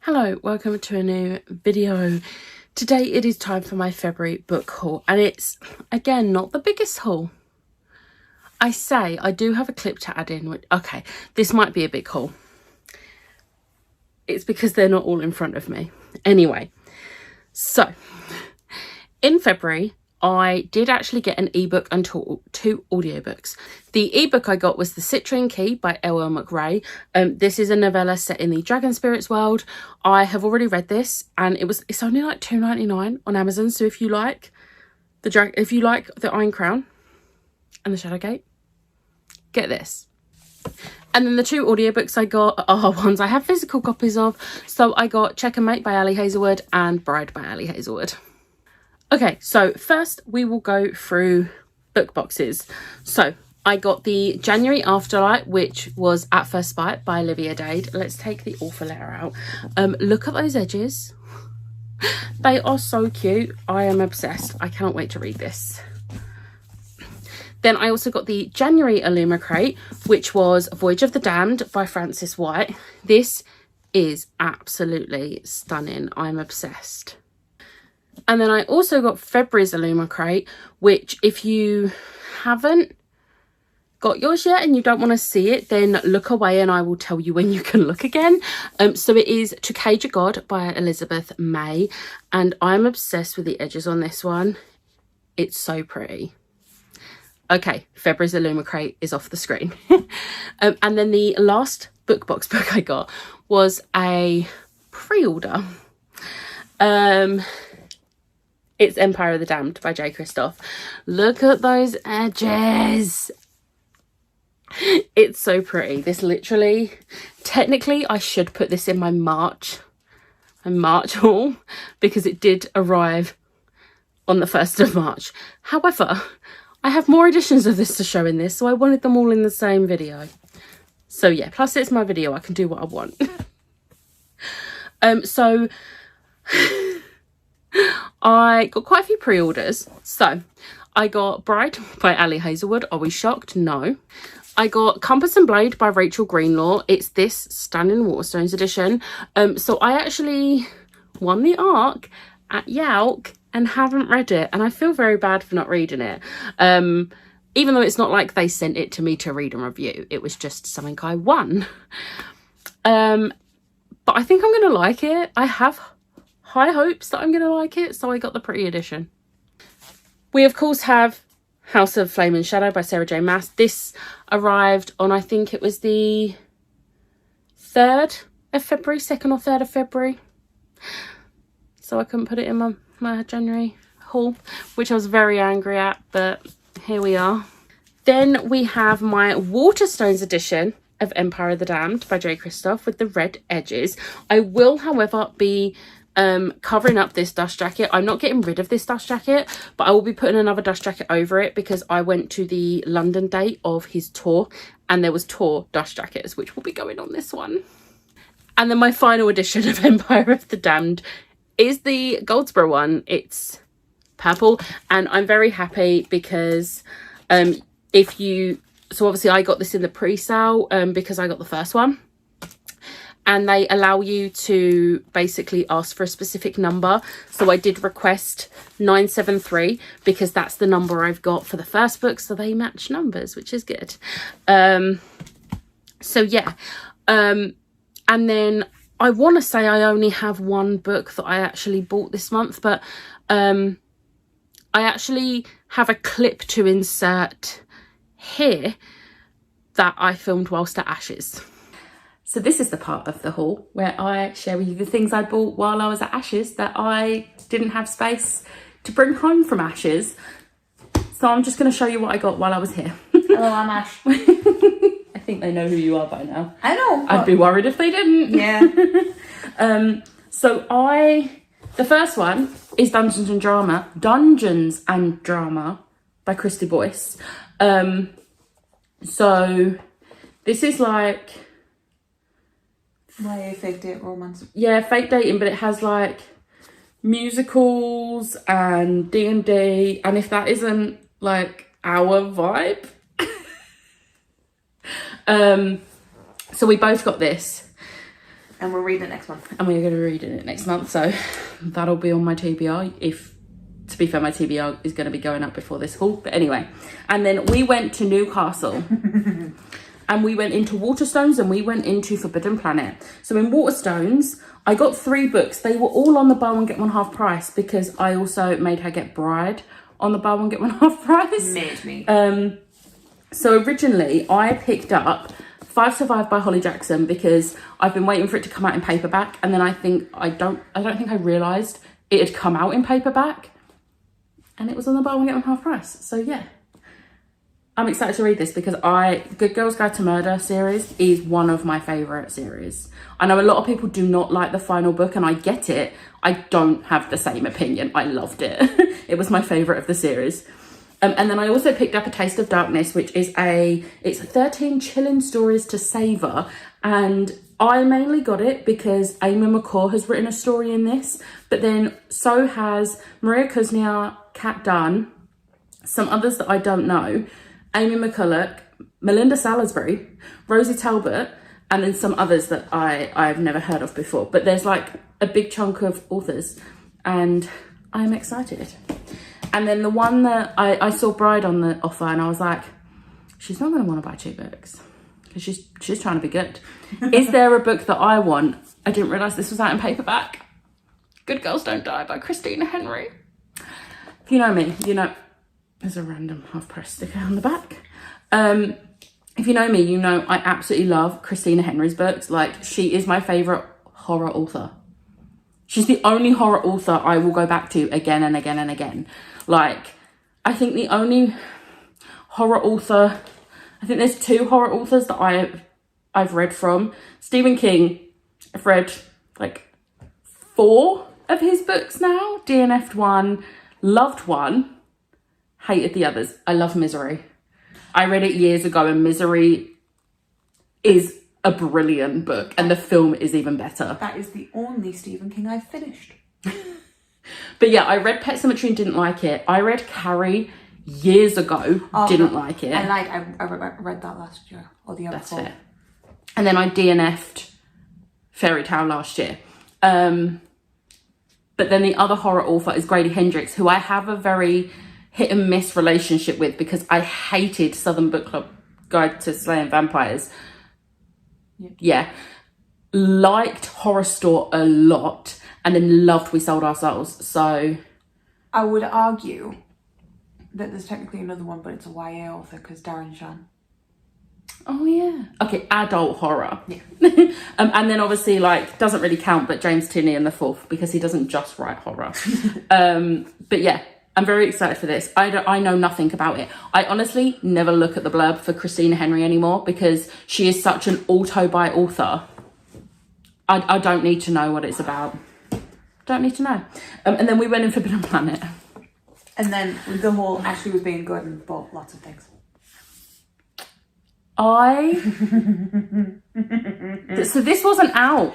Hello, welcome to a new video. Today it is time for my February book haul, and it's again not the biggest haul. I do have a clip to add in, okay, this might be a big haul. It's because they're not all in front of me. Anyway, so in February I did actually get an ebook and two audiobooks. The ebook I got was The Citrine Key by L.L. McRae. This is a novella set in the Dragon Spirits world. I have already read this, and it's only like $2.99 on Amazon. So if you like the Iron Crown and the Shadowgate, get this. And then the two audiobooks I got are ones I have physical copies of. So I got Check and Mate by Ali Hazelwood and Bride by Ali Hazelwood. Okay, so first we will go through book boxes. So I got the January Afterlight, which was At First Bite by Olivia Dade. Let's take the author letter out. Look at those edges. They are so cute. I am obsessed. I cannot wait to read this. Then I also got the January Illumicrate, which was Voyage of the Damned by Frances White. This is absolutely stunning. I'm obsessed. And then I also got February's Illumicrate, which if you haven't got yours yet and you don't want to see it, then look away and I will tell you when you can look again. So it is To Cage a God by Elizabeth May, and I'm obsessed with the edges on this one. It's so pretty. Okay, February's Illumicrate is off the screen. And then the last book box book I got was a pre-order. It's Empire of the Damned by J. Kristoff. Look at those edges. It's so pretty. This literally, technically I should put this in my March haul, because it did arrive on the 1st of March. However, I have more editions of this to show in this, so I wanted them all in the same video. So yeah, plus it's my video, I can do what I want. So I got quite a few pre-orders. So I got Bride by Ali Hazelwood. Are we shocked? No. I got Compass and Blade by Rachel Greenlaw. It's this stunning Waterstones edition. So I actually won the ARC at Yalk and haven't read it, and I feel very bad for not reading it. Even though it's not like they sent it to me to read and review, it was just something I won. But I think I'm gonna like it. I have high hopes that I'm gonna like it, so I got the pretty edition. We of course have House of Flame and Shadow by Sarah J. Maas. This arrived on, I think it was the 3rd of February, 2nd or 3rd of February. So I couldn't put it in my January haul, which I was very angry at, but here we are. Then we have my Waterstones edition of Empire of the Damned by J. Kristoff with the red edges. I will, however, be covering up this dust jacket. I'm not getting rid of this dust jacket, but I will be putting another dust jacket over it because I went to the London date of his tour and there was tour dust jackets, which will be going on this one. And then my final edition of Empire of the Damned is the Goldsboro one. It's purple, and I'm very happy because so obviously I got this in the pre-sale because I got the first one. And they allow you to basically ask for a specific number. So I did request 973 because that's the number I've got for the first book. So they match numbers, which is good. So yeah. And then I want to say I only have one book that I actually bought this month. But I actually have a clip to insert here that I filmed whilst at Ashes. So this is the part of the haul where I share with you the things I bought while I was at Ashes that I didn't have space to bring home from Ashes. So I'm just going to show you what I got while I was here. Hello, I'm Ash. I think they know who you are by now. I know. I'd be worried if they didn't. Yeah. The first one is Dungeons and Drama by Christy Boyce. So this is like, my fake date romance. Yeah, fake dating, but it has like musicals and D&D, and if that isn't like our vibe. So we both got this. And we're reading it next month. And we're going to be reading it next month. So that'll be on my TBR. If, to be fair, my TBR is going to be going up before this haul. But anyway. And then we went to Newcastle. And we went into Waterstones and we went into Forbidden Planet. So in Waterstones, I got 3 books. They were all on the buy one, get one half price because I also made her get Bride on the buy one, get one half price. Made me. So originally I picked up 5 Survive by Holly Jackson because I've been waiting for it to come out in paperback. And then I don't think I realised it had come out in paperback. And it was on the buy one, get one half price. So yeah. I'm excited to read this because Good Girls Guide to Murder series is one of my favourite series. I know a lot of people do not like the final book and I get it. I don't have the same opinion. I loved it. It was my favourite of the series. And then I also picked up A Taste of Darkness, which is it's 13 chilling stories to savour. And I mainly got it because Amy McCall has written a story in this, but then so has Maria Kuznia, Kat Dunn, some others that I don't know, Amy McCulloch, Melinda Salisbury, Rosie Talbot, and then some others that I've never heard of before. But there's like a big chunk of authors and I'm excited. And then the one that I saw Bride on the offer and I was like, she's not going to want to buy 2 books because she's trying to be good. Is there a book that I want? I didn't realise this was out in paperback. Good Girls Don't Die by Christina Henry. If you know me, you know there's a random half price sticker on the back. If you know me, you know I absolutely love Christina Henry's books. Like, she is my favourite horror author. She's the only horror author I will go back to again and again and again. Like, I think the only horror author, I think there's 2 horror authors that I've read from. Stephen King, I've read like 4 of his books now. DNF'd one, loved one, hated the others. I love Misery. I read it years ago and Misery is a brilliant book and the film is even better. That is the only Stephen King I've finished. But yeah, I read Pet Sematary and didn't like it. I read Carrie years ago, didn't like it. I read that last year or the year That's before. fair. And then I DNF'd Fairy Tale last year. But then the other horror author is Grady Hendrix, who I have a very hit and miss relationship with because I hated Southern Book Club Guide to Slaying Vampires. Yeah. Liked Horror Store a lot and then loved We Sold Our Souls. So I would argue that there's technically another one, but it's a YA author because Darren Shan. oh yeah. Okay, adult horror. Yeah. And then obviously like doesn't really count, but James Tinney in the 4th because he doesn't just write horror. But yeah. I'm very excited for this. I know nothing about it. I honestly never look at the blurb for Christina Henry anymore because she is such an auto-buy author. I don't need to know what it's about. Don't need to know. And then we went in Forbidden Planet. And then with the whole Ashley was being good and bought lots of things. So this wasn't out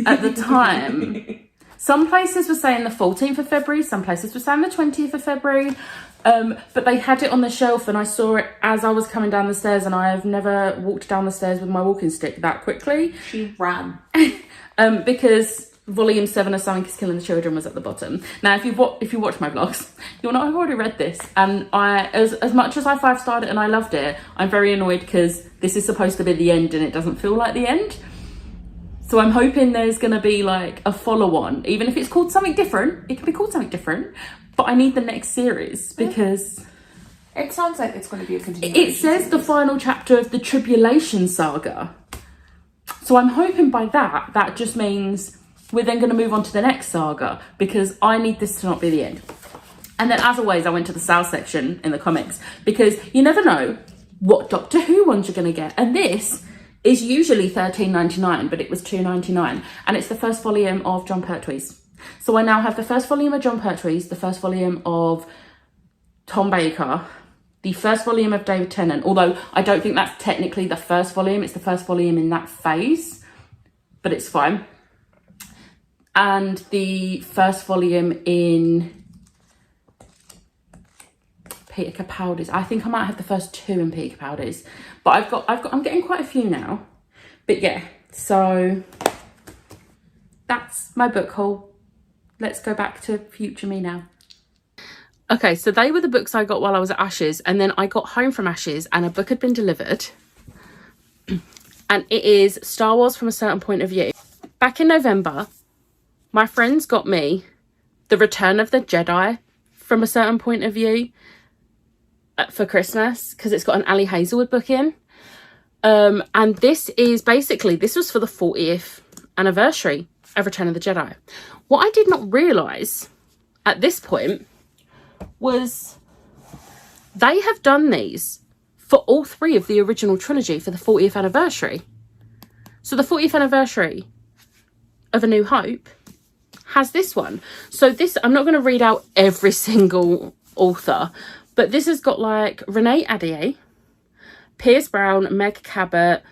at the time. Some places were saying the 14th of February, some places were saying the 20th of February, but they had it on the shelf and I saw it as I was coming down the stairs and I have never walked down the stairs with my walking stick that quickly. She ran. Because volume 7 of Something is Killing the Children was at the bottom. Now, if you watch my vlogs, you'll know I've already read this and as much as I 5-starred it and I loved it, I'm very annoyed because this is supposed to be the end and it doesn't feel like the end. So I'm hoping there's going to be like a follow-on, even if it's called something different. It can be called something different, but I need the next series because it sounds like it's going to be a continuation. It says the final chapter of the Tribulation Saga. So I'm hoping by that just means we're then going to move on to the next saga because I need this to not be the end. And then as always, I went to the sale section in the comics because you never know what Doctor Who ones you're going to get. And this is usually $13.99, but it was $2.99. And it's the first volume of John Pertwee's. So I now have the first volume of John Pertwee's, the first volume of Tom Baker, the first volume of David Tennant, although I don't think that's technically the first volume. It's the first volume in that phase, but it's fine. And the first volume in Peter Capaldi's. I think I might have the first 2 in Peter Capaldi's, but I'm getting quite a few now. But yeah, so that's my book haul. Let's go back to future me now. Okay, so they were the books I got while I was at Ashes, and then I got home from Ashes and a book had been delivered. And it is Star Wars from a Certain Point of View. Back in November, my friends got me The Return of the Jedi from a Certain Point of View for Christmas, because it's got an Ali Hazelwood book in. And this is basically, this was for the 40th anniversary of Return of the Jedi. What I did not realise at this point was they have done these for all three of the original trilogy for the 40th anniversary. So the 40th anniversary of A New Hope has this one. So this, I'm not going to read out every single author, but this has got like Renee Ahdieh, Pierce Brown, Meg Cabot,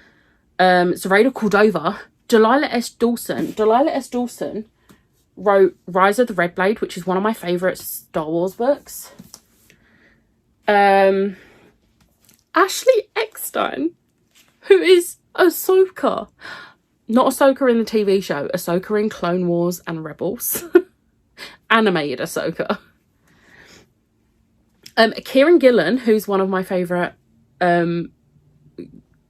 Zoraida Cordova, Delilah S. Dawson. Delilah S. Dawson wrote Rise of the Red Blade, which is one of my favourite Star Wars books. Ashley Eckstein, who is Ahsoka. Not Ahsoka in the TV show, Ahsoka in Clone Wars and Rebels. Animated Ahsoka. Kieran Gillen, who's one of my favourite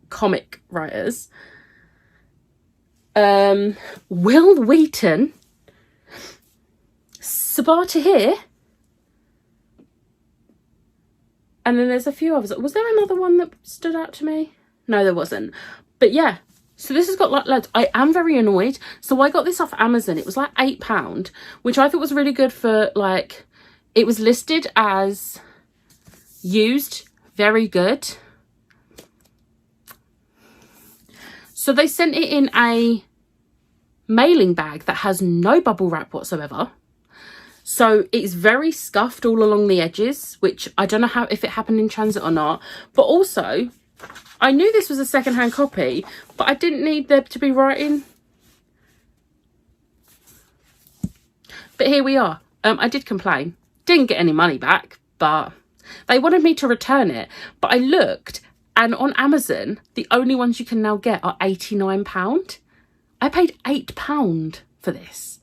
comic writers. Will Wheaton. Sabaa Tahir. And then there's a few others. Was there another one that stood out to me? No, there wasn't. But yeah, so this has got like loads. I am very annoyed. So I got this off Amazon. It was like £8, which I thought was really good for like, it was listed as used, very good. So they sent it in a mailing bag that has no bubble wrap whatsoever. So it's very scuffed all along the edges, which I don't know how, if it happened in transit or not. But also, I knew this was a secondhand copy, but I didn't need there to be writing. But here we are. I did complain. Didn't get any money back, but they wanted me to return it. But I looked, and on Amazon, the only ones you can now get are £89. I paid £8 for this.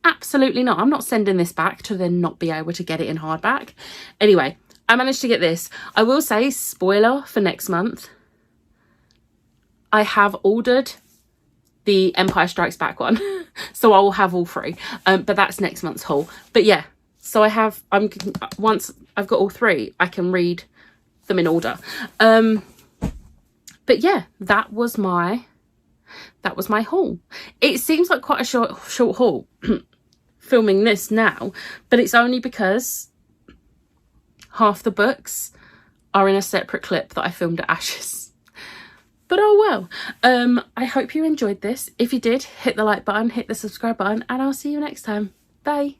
Absolutely not. I'm not sending this back to then not be able to get it in hardback. Anyway, I managed to get this. I will say, spoiler for next month, I have ordered the Empire Strikes Back one. So I will have all three. But that's next month's haul. But yeah, so once I've got all three, I can read them in order. But yeah, that was my haul. It seems like quite a short haul filming this now, but it's only because half the books are in a separate clip that I filmed at Ashes. But oh well. I hope you enjoyed this. If you did, hit the like button, hit the subscribe button, and I'll see you next time. Bye.